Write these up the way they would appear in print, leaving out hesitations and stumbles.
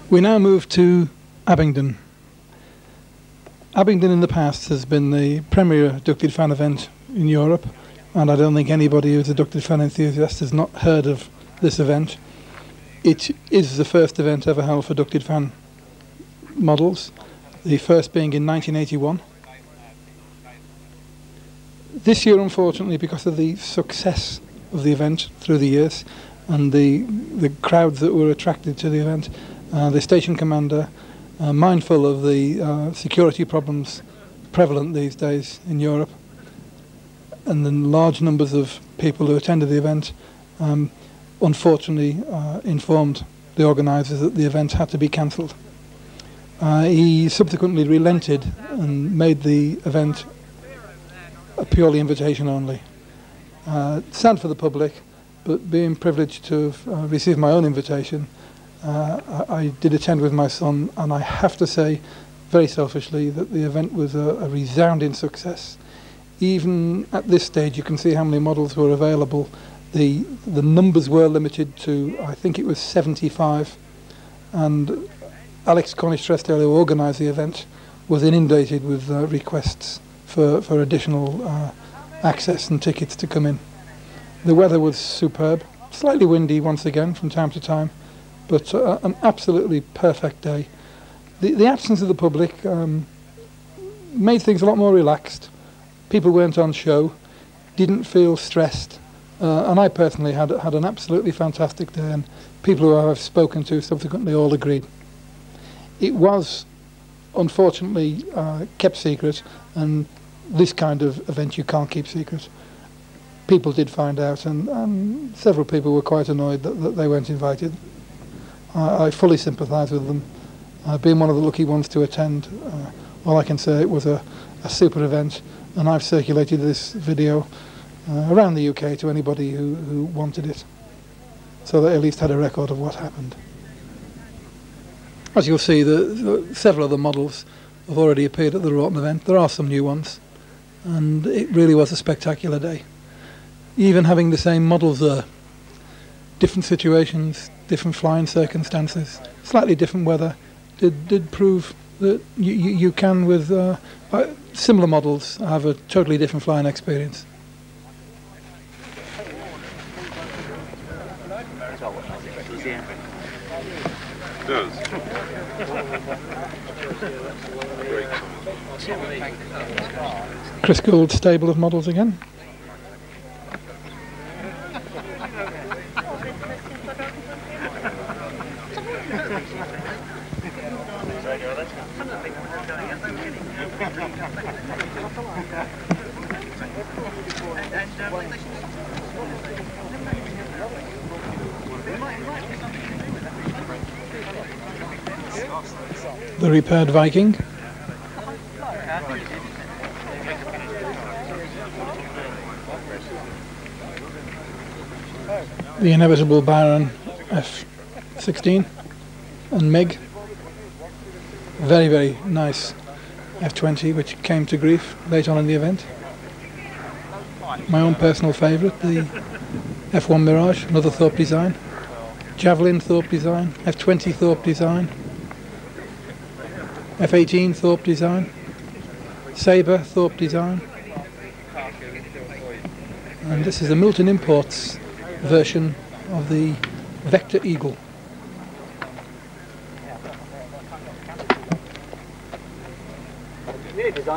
We now move to Abingdon. Abingdon in the past has been the premier ducted fan event in Europe, and I don't think anybody who's a ducted fan enthusiast has not heard of this event. It is the first event ever held for ducted fan models, the first being in 1981. This year, unfortunately, because of the success of the event through the years and the crowds that were attracted to the event, the station commander, mindful of the security problems prevalent these days in Europe and the large numbers of people who attended the event, unfortunately informed the organisers that the event had to be cancelled. He subsequently relented and made the event a purely invitation only. Sad for the public, but being privileged to have received my own invitation, I did attend with my son, and I have to say, very selfishly, that the event was a resounding success. Even at this stage, you can see how many models were available. The numbers were limited to, I think it was 75, and Alex Cornish-Tresdale, who organised the event, was inundated with requests for additional access and tickets to come in. The weather was superb, slightly windy once again from time to time, but an absolutely perfect day. The absence of the public made things a lot more relaxed. People weren't on show, didn't feel stressed, and I personally had an absolutely fantastic day, and people who I've spoken to subsequently all agreed. It was unfortunately kept secret, and this kind of event you can't keep secret. People did find out, and several people were quite annoyed that they weren't invited. I fully sympathise with them. Being one of the lucky ones to attend, all I can say, it was a super event, and I've circulated this video around the UK to anybody who wanted it, so they at least had a record of what happened. As you'll see, several of the models have already appeared at the Rawton event. There are some new ones, and it really was a spectacular day. Even having the same models there, different situations, different flying circumstances, slightly different weather, did prove that you can, with similar models, have a totally different flying experience. Chris Gould's stable of models again. The repaired Viking. The inevitable Byron F-16 and Meg. Very, very nice F-20, which came to grief late on in the event. My own personal favourite, the F-1 Mirage, another Thorpe design. Javelin Thorpe design, F-20 Thorpe design, F-18 Thorpe design, Sabre Thorpe design, and this is the Milton Imports version of the Vector Eagle.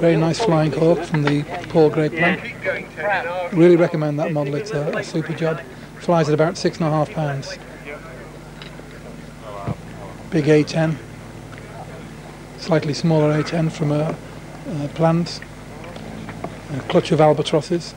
Very nice flying hawk from the Paul Gray plant. Really recommend that model, it's a super job. Flies at about 6.5 pounds. Big A10, slightly smaller A10 from plans, a clutch of Albatrosses.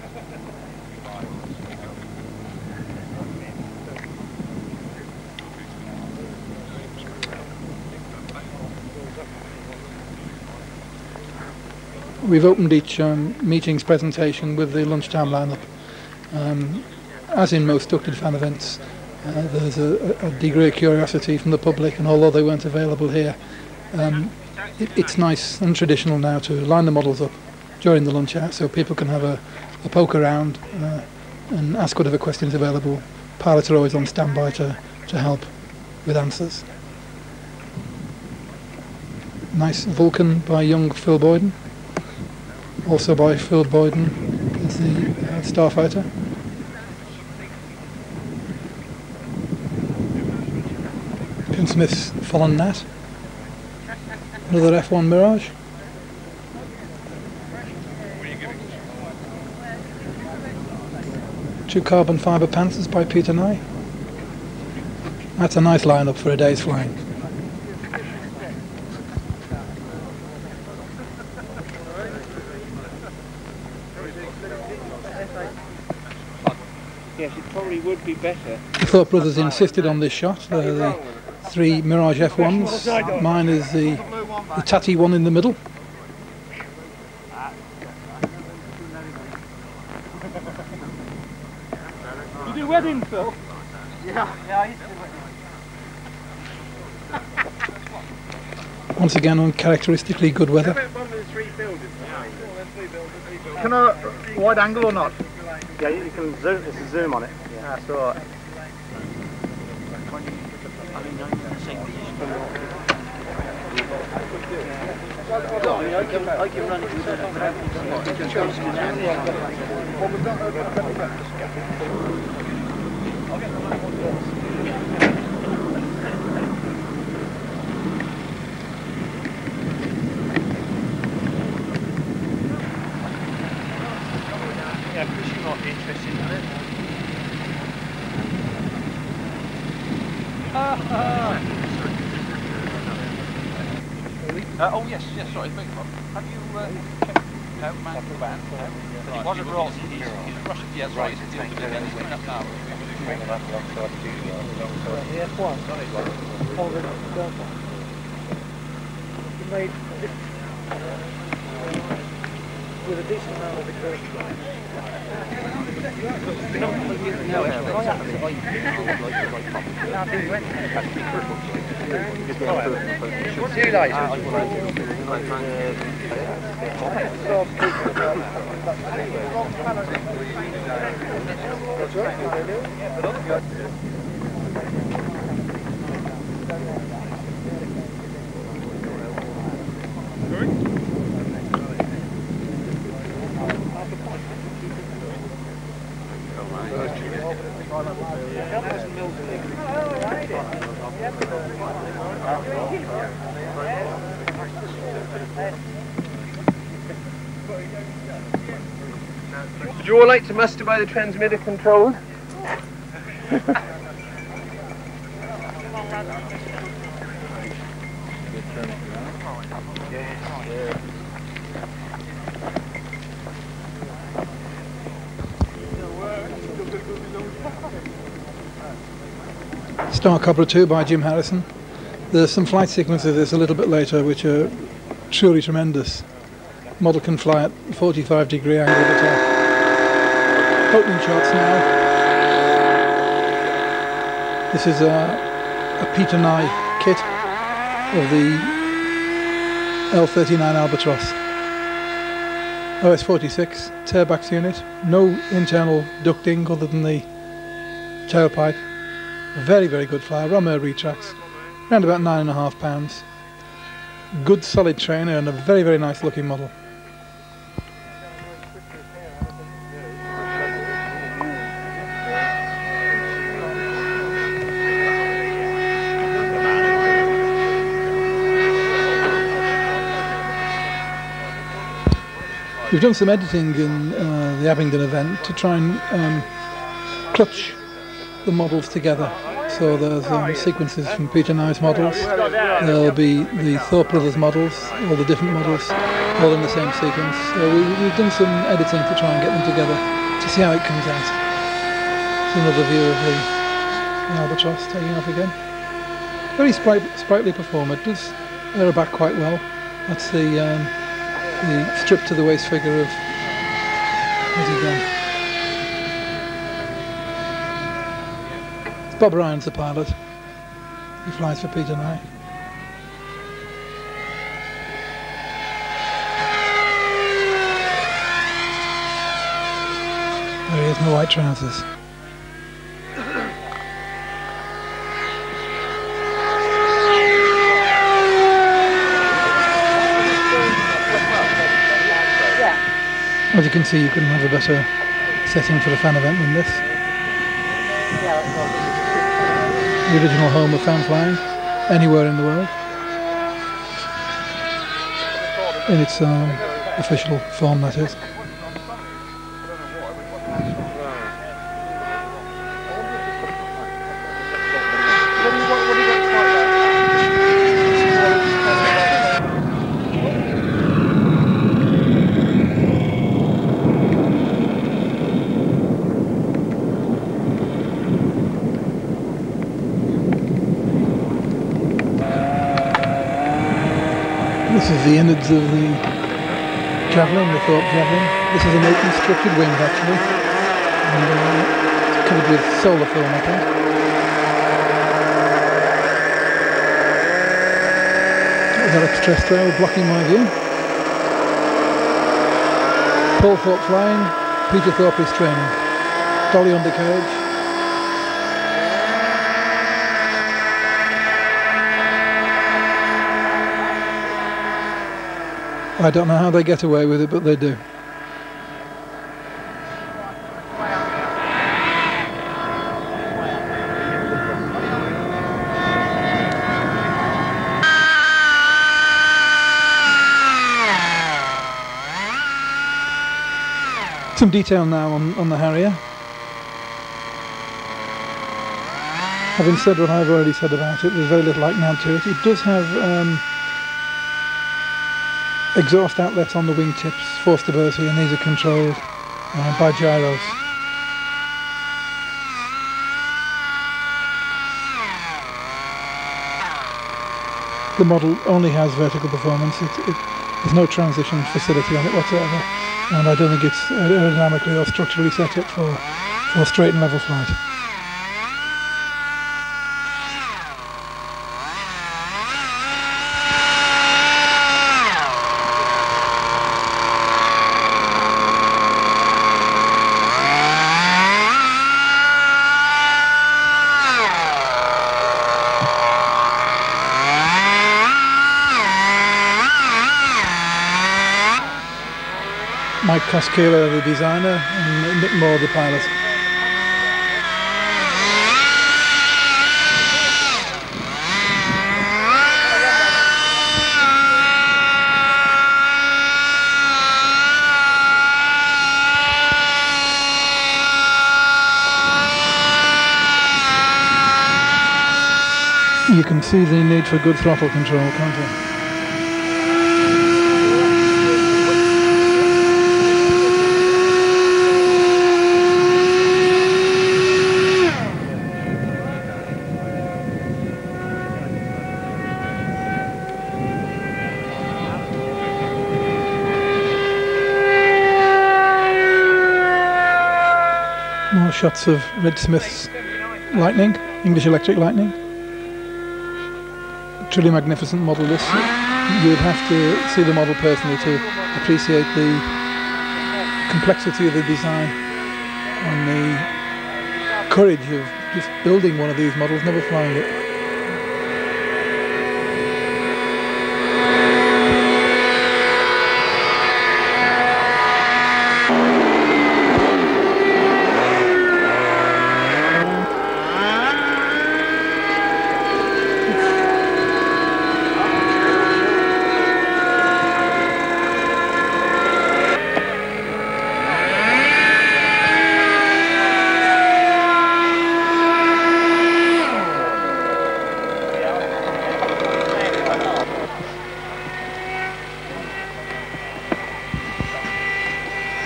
We've opened each meeting's presentation with the lunchtime lineup. As in most ducted fan events, there's a degree of curiosity from the public, and although they weren't available here, it's nice and traditional now to line the models up during the lunch hour so people can have a poke around and ask whatever questions available. Pilots are always on standby to help with answers. nice Vulcan by young Phil Boyden. Also by Phil Boyden is the Starfighter. Pim Smith's Fallen Nat. Another F1 Mirage. Two carbon fibre Panthers by PT1. That's a nice lineup for a day's flying. Yes, it probably would be better. The Thorpe brothers insisted on this shot. They're the three Mirage F1s. Mine is the tatty one in the middle. You do weddings, Phil? Yeah, I used to do weddings. Once again, uncharacteristically good weather. Can I wide angle or not? Yeah, you can zoom. There's a zoom on it. Yeah, that's all right. I can run Yeah, because you might be interested in it. Oh yes, sorry, beg your pardon. Have you checked out man for band? He wasn't brought, he's Russian, yes, right, he's coming up now. The F1. You made with a decent amount of exhaust. What do you like? Would you all like to muster by the transmitter controller? Star Cobra 2 by Jim Harrison. There's some flight sequences of this a little bit later which are truly tremendous. Model can fly at 45-degree angle of attack. Opening shots now. This is a PT1 kit of the L39 Albatross. OS-46 tailbacks unit. No internal ducting other than the tailpipe. Very, very good flyer. Romair retracts. Around about 9.5 pounds. Good solid trainer and a very, very nice looking model. We've done some editing in the Abingdon event to try and clutch the models together. So there's sequences from PT1's models, there'll be the Thorpe Brothers models, all the different models, all in the same sequence. So we've done some editing to try and get them together to see how it comes out. It's another view of the Albatross taking off again. Very sprightly performer, it does air back quite well. That's the strip to the waist figure of where's he gone? It's Bob Ryan's the pilot. He flies for PT1. There he is in the white trousers. As you can see, you couldn't have a better setting for a fan event than this. The original home of fan flying, anywhere in the world. In its official form, that is. This is the innards of the Javelin, the Thorpe Javelin. This is an open-structured wing, actually, and it's covered with solar film, I think. There's Alex Trestrow blocking my view. Paul Thorpe flying, Peter Thorpe is training. Dolly undercarriage. I don't know how they get away with it, but they do. Some detail now on the Harrier. Having said what I've already said about it, there's very little I can add to it. It does have exhaust outlets on the wingtips for stability, and these are controlled by gyros. The model only has vertical performance. There's no transition facility on it whatsoever, and I don't think it's aerodynamically or structurally set up for straight and level flight. Mike Koskela, the designer, and Nick Moore, the pilot. You can see the need for good throttle control, can't you? More shots of Red Smith's Lightning, English Electric Lightning. A truly magnificent model this. You would have to see the model personally to appreciate the complexity of the design and the courage of just building one of these models, never flying it.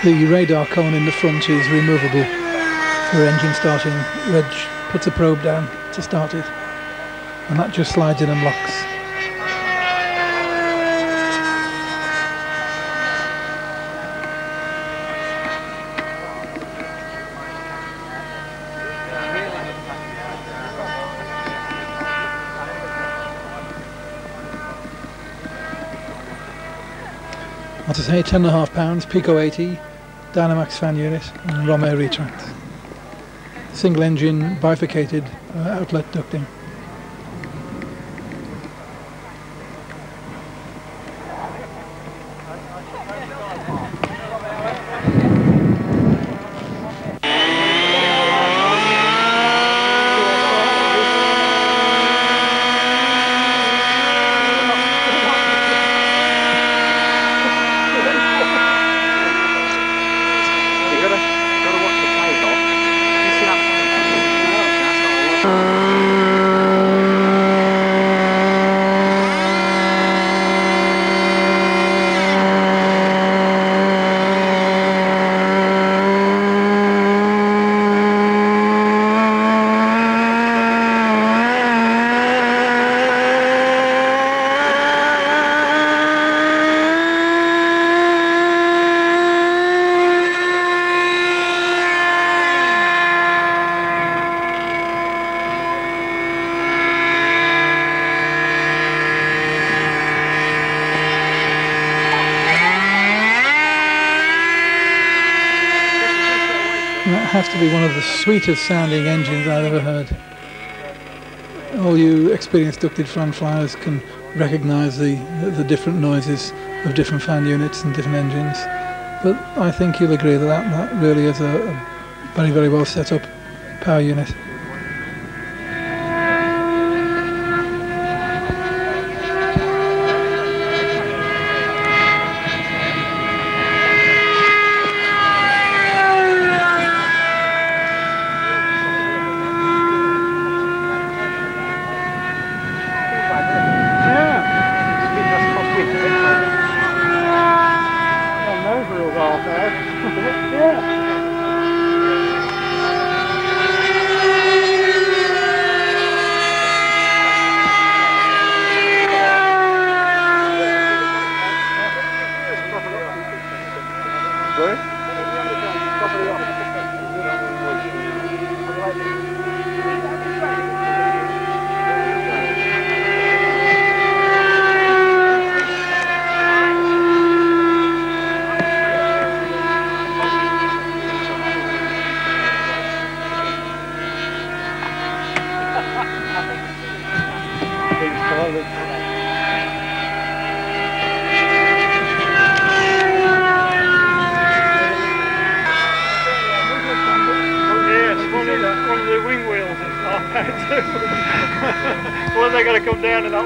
The radar cone in the front is removable for engine starting. Reg puts a probe down to start it, and that just slides in and locks. What to say, 10.5 pounds, Pico 80, Dynamax fan unit and Romeo retract. Single engine, bifurcated outlet ducting. has to be one of the sweetest sounding engines I've ever heard. All you experienced ducted fan flyers can recognise the different noises of different fan units and different engines, but I think you'll agree that that really is a very, very well set up power unit.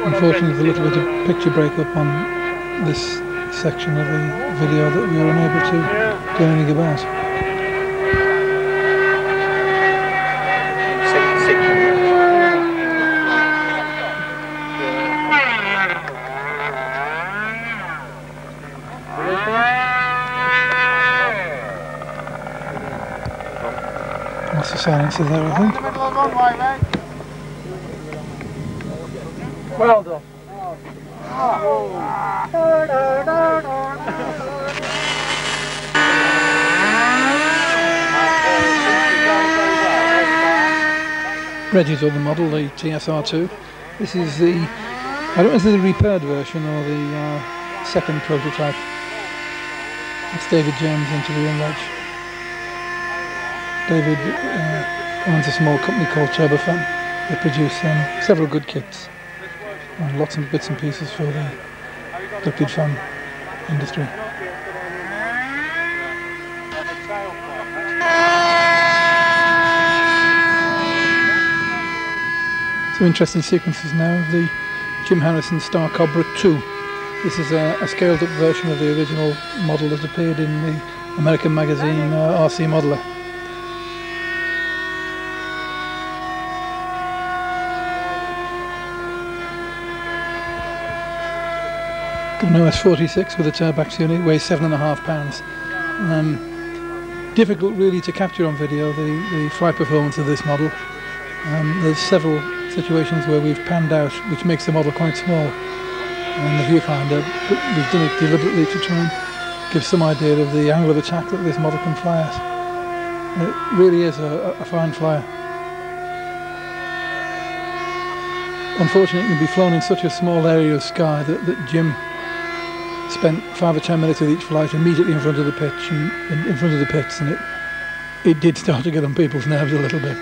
Unfortunately, there's a little bit of picture breakup on this section of the video that we were unable to do anything about. That's the silencer there, I think. Well done. Reggie's other model, the TSR2. This is the, I don't know if it's the repaired version or the second prototype. It's David James interviewing Reg. David owns a small company called Turbofan. They produce several good kits and lots of bits and pieces for the ducted fan industry. Some interesting sequences now of the Jim Harrison Star Cobra 2. This is a scaled up version of the original model that appeared in the American magazine RC Modeler. Got an OS-46 with a Turbax unit, weighs 7.5 pounds. Difficult really to capture on video the flight performance of this model. There's several situations where we've panned out, which makes the model quite small in the viewfinder, but we've done it deliberately to try and give some idea of the angle of attack that this model can fly at. It really is a fine flyer. Unfortunately, it can be flown in such a small area of sky that Jim spent 5 or 10 minutes of each flight immediately in front of the pitch and in front of the pits, and it did start to get on people's nerves a little bit.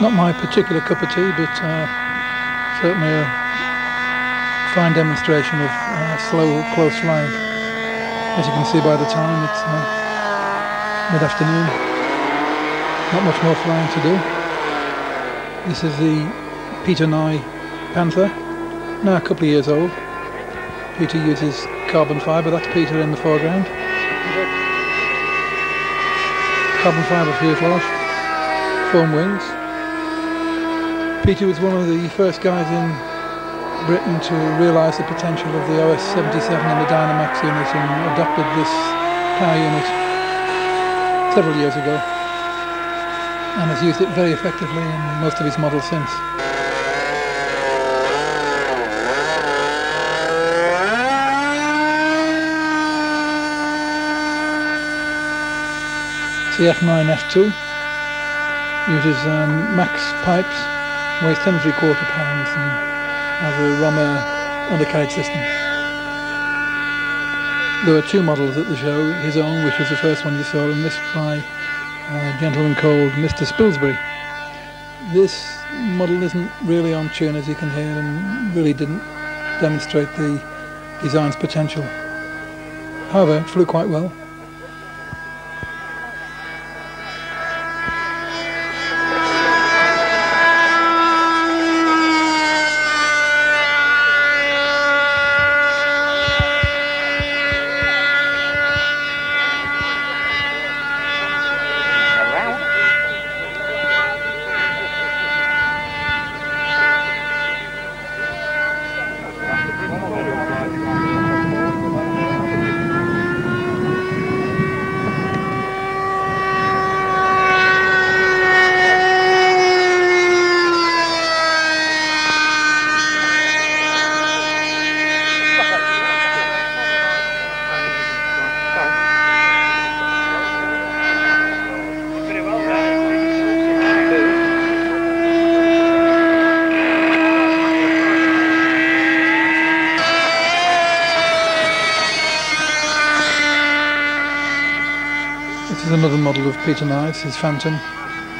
Not my particular cup of tea, but certainly a fine demonstration of slow, close flying. As you can see by the time, it's mid-afternoon. Not much more flying to do. This is the PT1 Panther, now a couple of years old. Peter uses carbon fibre, that's Peter in the foreground. Carbon fibre fuselage, foam wings. Peter was one of the first guys in Britain to realise the potential of the OS-77 and the Dynamax unit, and adopted this power unit several years ago, and has used it very effectively in most of his models since. CF9 F2 uses max pipes, weighs 10 3/4 pounds, and has a Romer undercarriage system. There were two models at the show, his own, which was the first one you saw, and this by a gentleman called Mr. Spilsbury. This model isn't really on tune, as you can hear, and really didn't demonstrate the design's potential. However, it flew quite well. This is another model of Peter Knight's, his Phantom.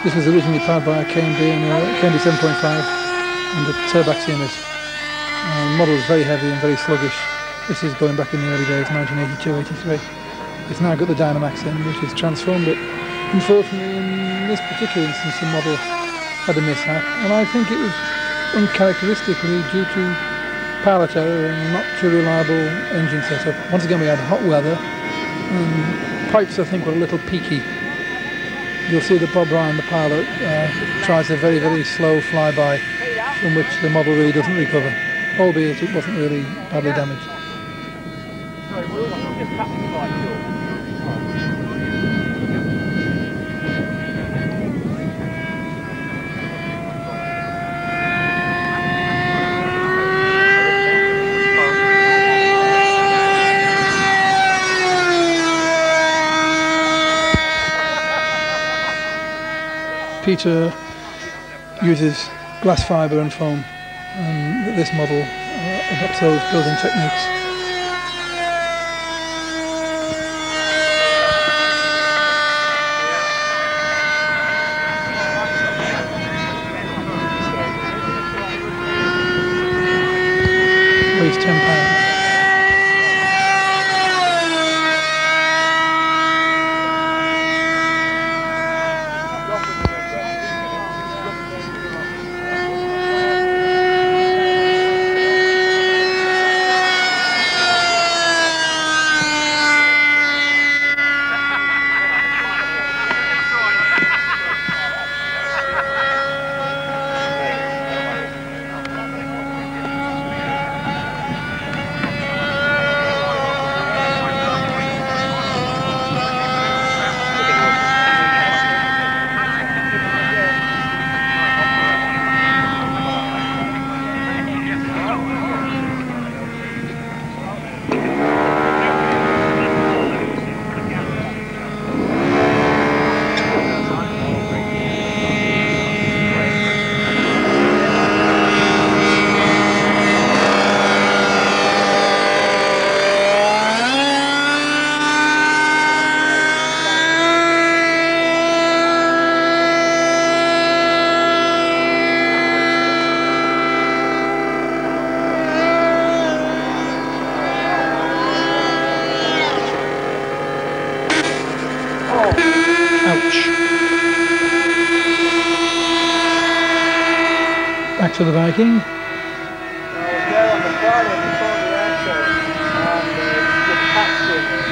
This was originally powered by a KMB and a KMB 7.5 and a Turbax unit. The model is very heavy and very sluggish. This is going back in the early days, 1982-83. It's now got the Dynamax in, which is transformed it. Unfortunately, in this particular instance, the model had a mishap, and I think it was uncharacteristically due to pilot error and not too reliable engine setup. Once again, we had hot weather, and pipes, I think, were a little peaky. You'll see that Bob Ryan, the pilot, tries a very, very slow flyby from which the model really doesn't recover, albeit it wasn't really badly damaged. Peter uses glass fibre and foam, and this model adopts those building techniques. Weighs 10 pounds. back to the Viking. I was there on the Friday before the air show, and the captain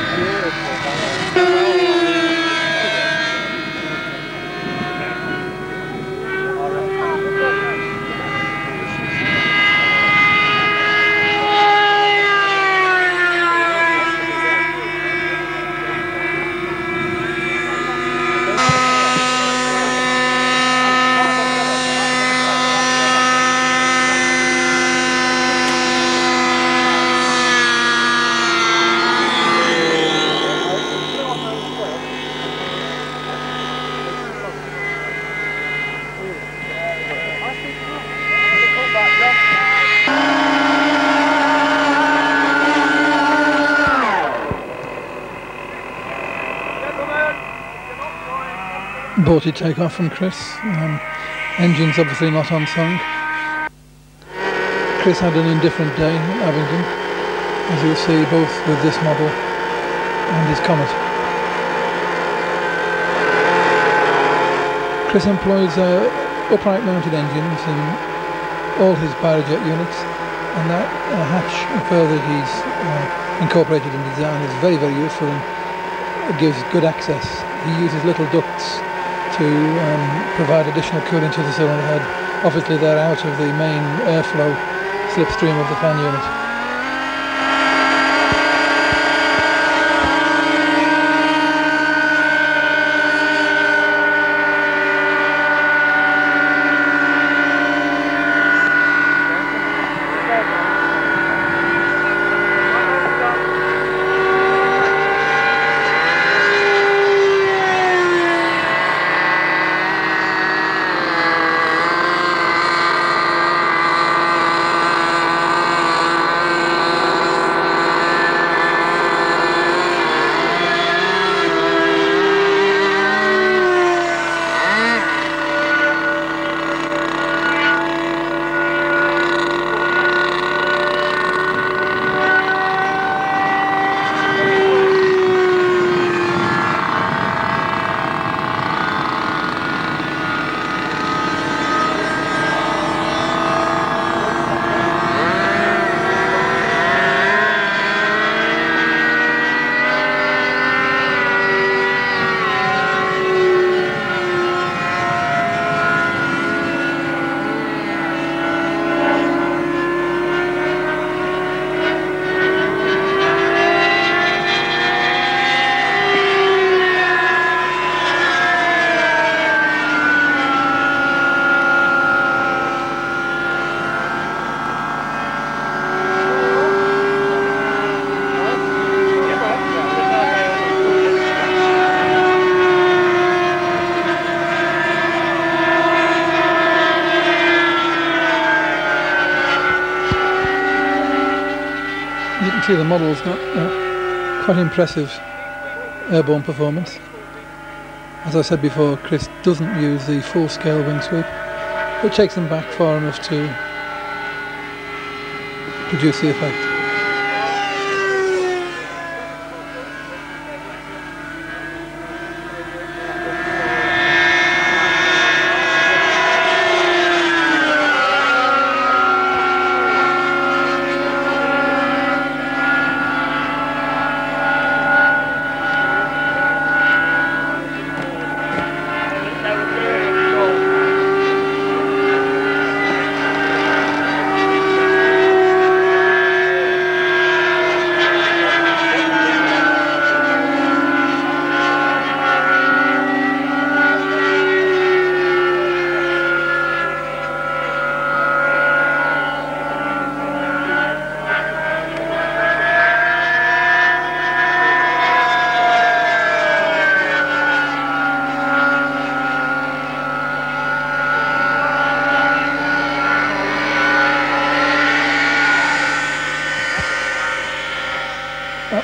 Aborted takeoff from Chris. Engine's obviously not on song. Chris had an indifferent day at Abingdon, as you'll see both with this model and his Comet. Chris employs upright mounted engines in all his Biojet units, and that hatch further that he's incorporated in design is very, very useful and gives good access. He uses little ducts to provide additional cooling to the cylinder head. Obviously they're out of the main airflow slipstream of the fan unit. You can see the model's got quite impressive airborne performance. As I said before, Chris doesn't use the full-scale wing sweep, but takes them back far enough to produce the effect.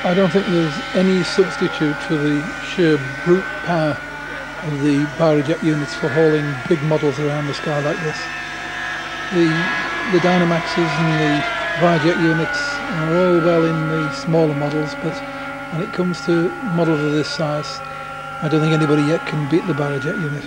I don't think there's any substitute for the sheer brute power of the Biojet units for hauling big models around the sky like this. The Dynamaxes and the Biojet units are all well in the smaller models, but when it comes to models of this size, I don't think anybody yet can beat the Biojet unit.